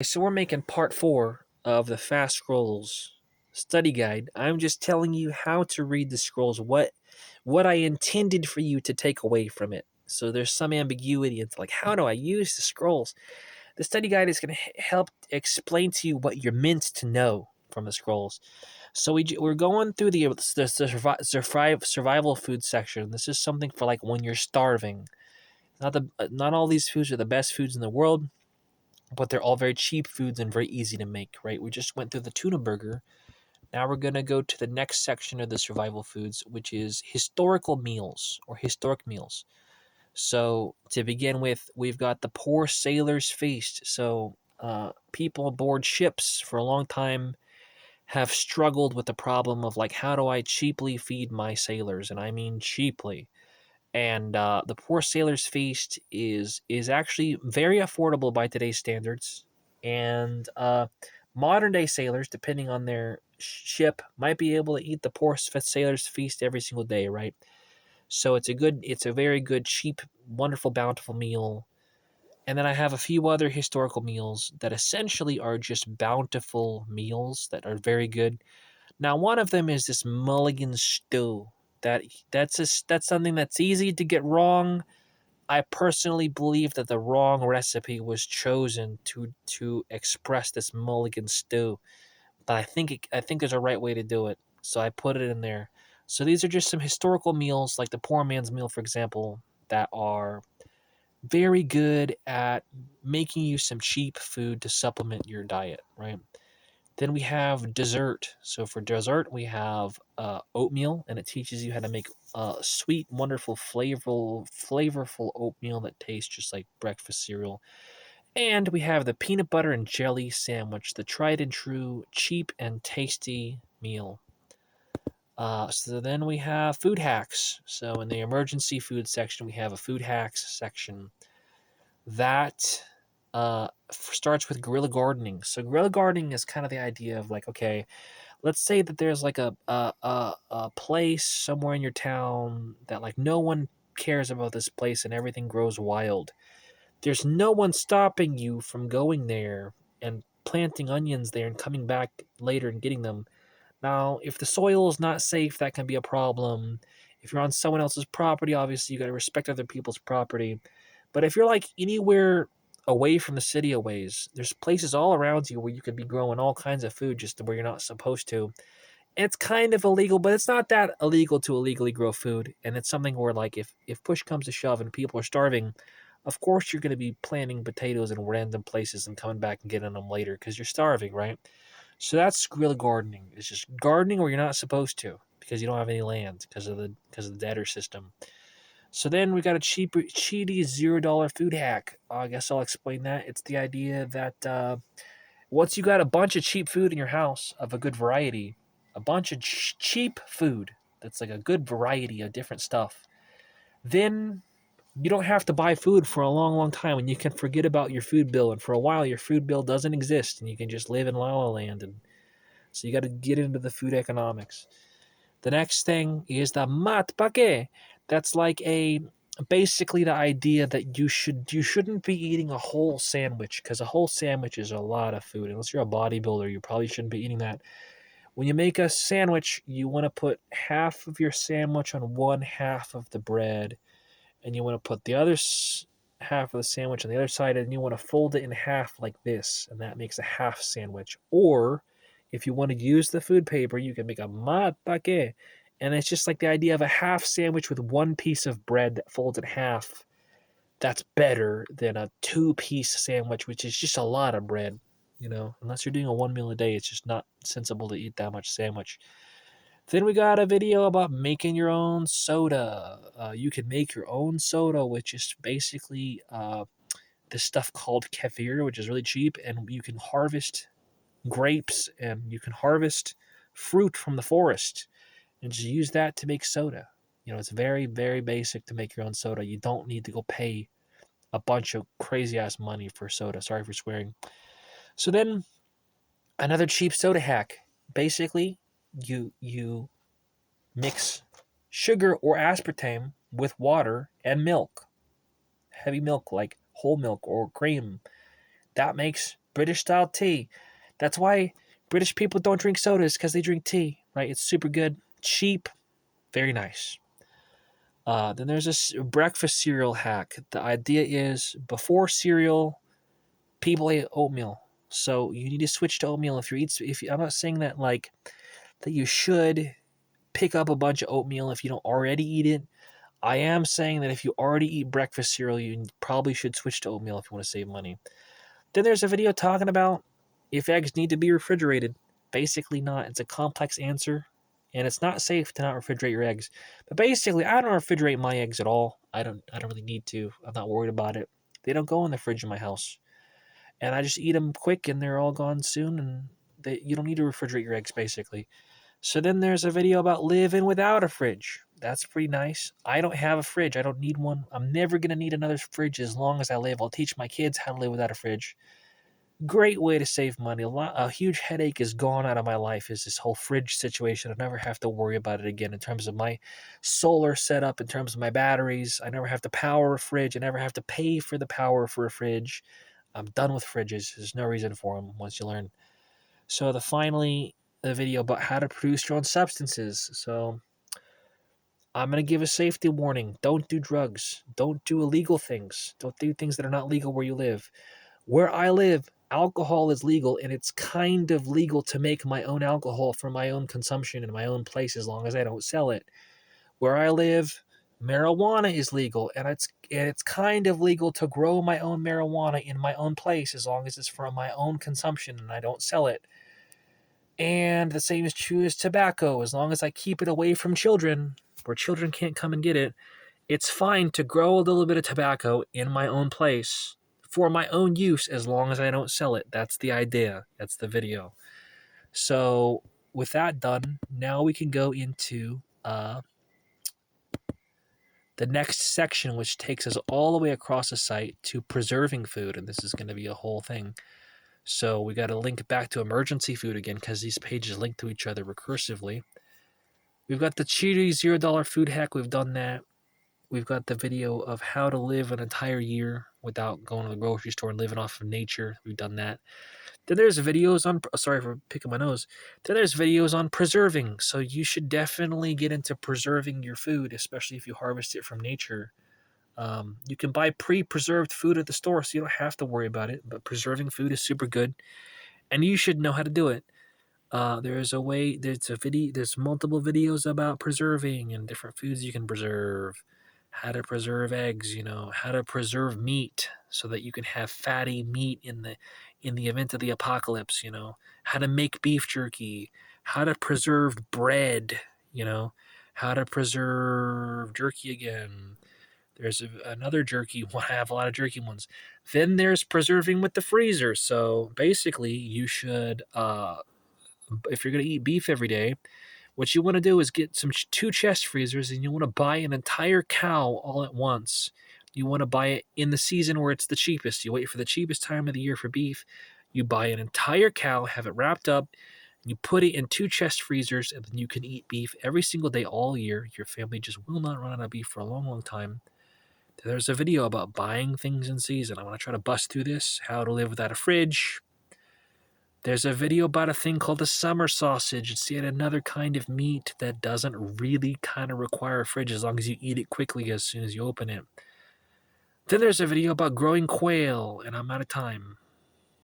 So we're making part 4 of the Fast Scrolls study guide. I'm just telling you how to read the scrolls, what I intended for you to take away from it. So there's some ambiguity. It's like, how do I use the scrolls? The study guide is going to help explain to you what you're meant to know from the scrolls. So we're going through the survival food section. This is something for like when you're starving. Not all these foods are the best foods in the world, but they're all very cheap foods and very easy to make, right? We just went through the tuna burger. Now we're going to go to the next section of the survival foods, which is historical meals or historic meals. So to begin with, we've got the poor sailor's feast. So people aboard ships for a long time have struggled with the problem of like, how do I cheaply feed my sailors? And I mean cheaply. And the poor sailor's feast is actually very affordable by today's standards. And modern day sailors, depending on their ship, might be able to eat the poor sailor's feast every single day, right? So it's a very good, cheap, wonderful, bountiful meal. And then I have a few other historical meals that essentially are just bountiful meals that are very good. Now, one of them is this mulligan stew. That's something that's easy to get wrong. I personally believe that the wrong recipe was chosen to express this mulligan stew, but I think there's a right way to do it, so I put it in there. So these are just some historical meals, like the poor man's meal, for example, that are very good at making you some cheap food to supplement your diet, right? Then we have dessert. So for dessert, we have oatmeal, and it teaches you how to make sweet, wonderful, flavorful oatmeal that tastes just like breakfast cereal. And we have the peanut butter and jelly sandwich, the tried and true, cheap and tasty meal. So then we have food hacks. So in the emergency food section, we have a food hacks section that starts with guerrilla gardening. So guerrilla gardening is kind of the idea of like, okay, let's say that there's like a place somewhere in your town that like no one cares about this place and everything grows wild. There's no one stopping you from going there and planting onions there and coming back later and getting them. Now, if the soil is not safe, that can be a problem. If you're on someone else's property, obviously you got to respect other people's property. But if you're like anywhere away from the city a ways, there's places all around you where you could be growing all kinds of food just where you're not supposed to. It's kind of illegal, but it's not that illegal to illegally grow food. And it's something where, like, if push comes to shove and people are starving, of course you're going to be planting potatoes in random places and coming back and getting them later because you're starving, right? So that's guerrilla gardening. It's just gardening where you're not supposed to because you don't have any land because of the debtor system. So then we got a cheaty $0 food hack. I guess I'll explain that. It's the idea that once you got a bunch of cheap food in your house of a good variety, a bunch of cheap food that's like a good variety of different stuff, then you don't have to buy food for a long, long time, and you can forget about your food bill. And for a while, your food bill doesn't exist, and you can just live in La La Land. And so you got to get into the food economics. The next thing is the mat paquet. That's like a basically the idea that you shouldn't be eating a whole sandwich because a whole sandwich is a lot of food. Unless you're a bodybuilder, you probably shouldn't be eating that. When you make a sandwich, you want to put half of your sandwich on one half of the bread, and you want to put the other half of the sandwich on the other side, and you want to fold it in half like this, and that makes a half sandwich. Or if you want to use the food paper, you can make a mat paquet, and it's just like the idea of a half sandwich with one piece of bread that folds in half. That's better than a two-piece sandwich, which is just a lot of bread. You know, unless you're doing a one meal a day, it's just not sensible to eat that much sandwich. Then we got a video about making your own soda. You can make your own soda, which is basically this stuff called kefir, which is really cheap, and you can harvest grapes and you can harvest fruit from the forest and just use that to make soda. You know, it's very, very basic to make your own soda. You don't need to go pay a bunch of crazy ass money for soda. Sorry for swearing. So then another cheap soda hack. Basically, you mix sugar or aspartame with water and milk. Heavy milk like whole milk or cream. That makes British style tea. That's why British people don't drink sodas, because they drink tea, right? It's super good, cheap, very nice. Then there's this breakfast cereal hack. The idea is before cereal, people ate oatmeal. So you need to switch to oatmeal I'm not saying that like that you should pick up a bunch of oatmeal if you don't already eat it. I am saying that if you already eat breakfast cereal, you probably should switch to oatmeal if you want to save money. Then there's a video talking about if eggs need to be refrigerated. Basically not. It's a complex answer, and it's not safe to not refrigerate your eggs. But basically, I don't refrigerate my eggs at all. I don't really need to. I'm not worried about it. They don't go in the fridge in my house. And I just eat them quick and they're all gone soon, and you don't need to refrigerate your eggs basically. So then there's a video about living without a fridge. That's pretty nice. I don't have a fridge. I don't need one. I'm never going to need another fridge as long as I live. I'll teach my kids how to live without a fridge. Great way to save money. A huge headache is gone out of my life is this whole fridge situation. I never have to worry about it again in terms of my solar setup, in terms of my batteries. I never have to power a fridge. I never have to pay for the power for a fridge. I'm done with fridges. There's no reason for them once you learn. So finally, a video about how to produce your own substances. So I'm going to give a safety warning. Don't do drugs. Don't do illegal things. Don't do things that are not legal where you live. Where I live, alcohol is legal, and it's kind of legal to make my own alcohol for my own consumption in my own place as long as I don't sell it. Where I live, marijuana is legal, and it's kind of legal to grow my own marijuana in my own place as long as it's for my own consumption and I don't sell it. And the same is true as tobacco. As long as I keep it away from children, where children can't come and get it, it's fine to grow a little bit of tobacco in my own place for my own use as long as I don't sell it. That's the idea. That's the video. So with that done, now we can go into the next section, which takes us all the way across the site to preserving food. And this is going to be a whole thing. So we got to link back to emergency food again because these pages link to each other recursively. We've got the Chewy $0 food hack. We've done that. We've got the video of how to live an entire year without going to the grocery store and living off of nature. We've done that. Then there's videos on, sorry for picking my nose. Then there's videos on preserving. So you should definitely get into preserving your food, especially if you harvest it from nature. You can buy pre-preserved food at the store, so you don't have to worry about it. But preserving food is super good, and you should know how to do it. There's multiple videos about preserving and different foods you can preserve. How to preserve eggs, how to preserve meat so that you can have fatty meat in the event of the apocalypse, how to make beef jerky, how to preserve bread, how to preserve jerky again. There's another jerky one. I have a lot of jerky ones. Then there's preserving with the freezer. So basically, you should, if you're going to eat beef every day, what you want to do is get two chest freezers, and you want to buy an entire cow all at once. You want to buy it in the season where it's the cheapest. You wait for the cheapest time of the year for beef. You buy an entire cow, have it wrapped up, you put it in two chest freezers, and then you can eat beef every single day all year. Your family just will not run out of beef for a long, long time. There's a video about buying things in season. I want to try to bust through this, how to live without a fridge. There's a video about a thing called the summer sausage. It's yet another kind of meat that doesn't really kind of require a fridge as long as you eat it quickly as soon as you open it. Then there's a video about growing quail, and I'm out of time.